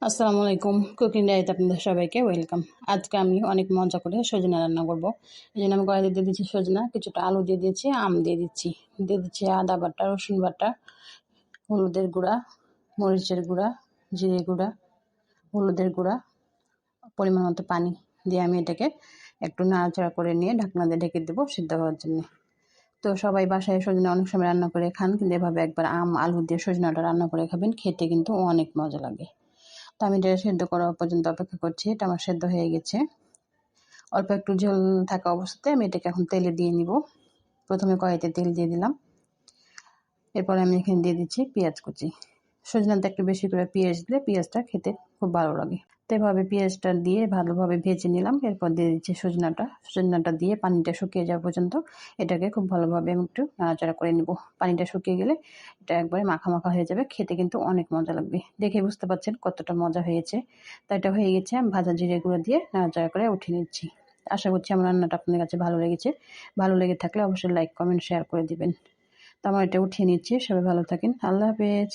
আসসালামু আলাইকুম। কুকিং ডায়েরিতে আপনাদের সবাইকে ওয়েলকাম। আজকে আমি অনেক মজা করে সজনা রান্না করব। এই জন্য আমি কড়াইতে দিয়ে দিচ্ছি সজনা, কিছুটা আলু দিয়ে দিচ্ছি, আম দিয়ে দিচ্ছি আদা বাটা, রসুন বাটা, হলুদের গুঁড়া, মরিচের গুঁড়া, জিরে গুঁড়া, হলুদের গুঁড়া, পরিমাণ মতো পানি দিয়ে আমি এটাকে একটু নাড়াচাড়া করে নিয়ে ঢাকনা দিয়ে ঢেকে দেবো সিদ্ধ হওয়ার জন্য। তো সবাই বাসায় সজনা অনেক সময় রান্না করে খান, কিন্তু এভাবে একবার আলু দিয়ে সজনাটা রান্না করে খাবেন, খেতে কিন্তু অনেক মজা লাগে। তো আমি এটা সেদ্ধ করা পর্যন্ত অপেক্ষা করছি। এটা আমার সেদ্ধ হয়ে গেছে। অল্প একটু ঝোল থাকা অবস্থাতে আমি এটাকে এখন তেলে দিয়ে নিব। প্রথমে কড়াইতে তেল দিয়ে দিলাম। এরপরে আমি এখানে দিয়ে দিচ্ছি পেঁয়াজ কুচি। সজনাতে একটু বেশি করে পেঁয়াজ দিলে পেঁয়াজটা খেতে খুব ভালো লাগে। তো এভাবে পেঁয়াজটা দিয়ে ভালোভাবে ভেজে নিলাম। এরপর দিয়ে দিচ্ছি সজনাটা দিয়ে পানিটা শুকিয়ে যাওয়া পর্যন্ত এটাকে খুব ভালোভাবে আমি একটু নাড়াচাড়া করে নিব। পানিটা শুকিয়ে গেলে এটা একবারে মাখা মাখা হয়ে যাবে, খেতে কিন্তু অনেক মজা লাগবে। দেখে বুঝতে পারছেন কতটা মজা হয়েছে। তো এটা হয়ে গেছে, আমি ভাজা জিরে গুঁড়ো দিয়ে নাড়াচাড়া করে উঠিয়ে নিচ্ছি। আশা করছি আমার রান্নাটা আপনাদের কাছে ভালো লেগেছে। ভালো লেগে থাকলে অবশ্যই লাইক, কমেন্ট, শেয়ার করে দিবেন। তো আমার এটা উঠিয়ে নিচ্ছি। সবাই ভালো থাকেন। আল্লাহ হাফেজ।